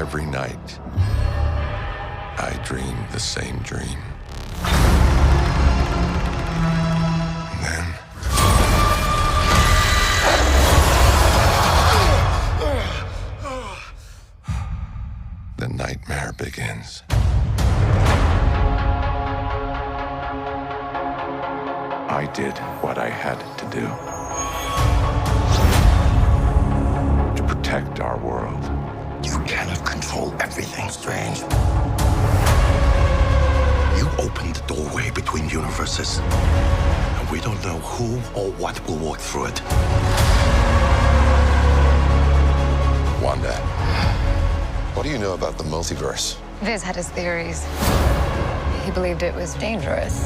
every night, I dream the same dream. And then... the nightmare begins. I did what I had to do to protect our world. You cannot control everything, Strange. You opened the doorway between universes, and we don't know who or what will walk through it. Wanda, what do you know about the multiverse? Viz had his theories. He believed it was dangerous.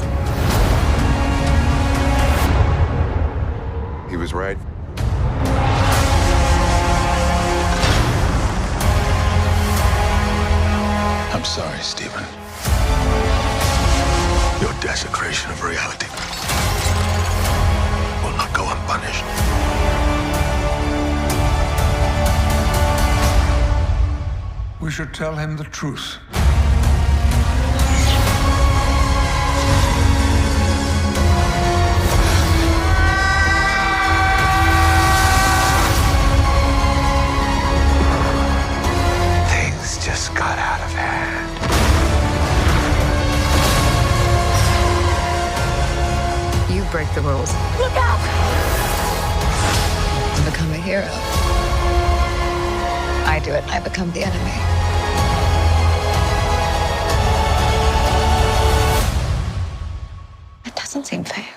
He was right. I'm sorry, Stephen. Your desecration of reality will not go unpunished. We should tell him the truth. Things just got out of hand. You break the rules. Look out! You become a hero. I do it, I become the enemy. It doesn't seem fair.